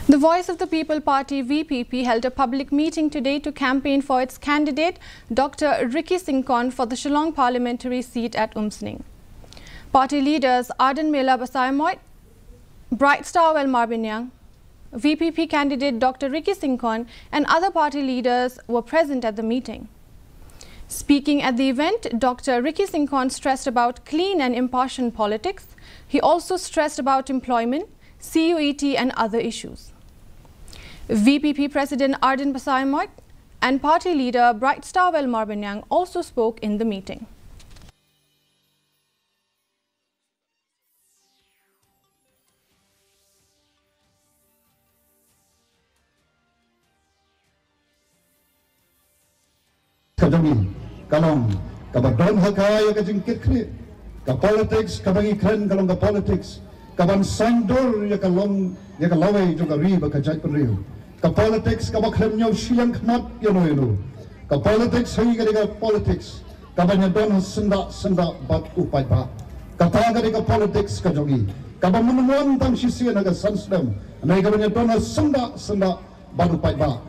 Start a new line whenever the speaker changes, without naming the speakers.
The Voice of the People Party VPP held a public meeting today to campaign for its candidate Dr. Ricky Singkon for the Shillong parliamentary seat at Umsning. Party leaders Arden Mela Basayamoy, Bright Star Well Marbinyang, VPP candidate Dr. Ricky Singkon and other party leaders were present at the meeting. Speaking at the event, Dr. Ricky Singkon stressed about clean and impartial politics. He also stressed about employment, CUET and other issues. VPP President Arden Basayamoy and party leader Bright Star Well Marbinyang also spoke in the meeting.
Kadami, kalong, kabadon hakaya kajingkit kri, ka politics, kabangi kren kalong ka politics, kaban sandor ya kalong ya kalaway juga riba kajai penriu, ka politics kabakren nyaw siang knat yano, ka politics hai ka politics, kabanya don senda bat upai ba, kata ka politics kajongi, kaban menemuan tang sisi naga sansdem, nai kabanya don senda bat upai ba.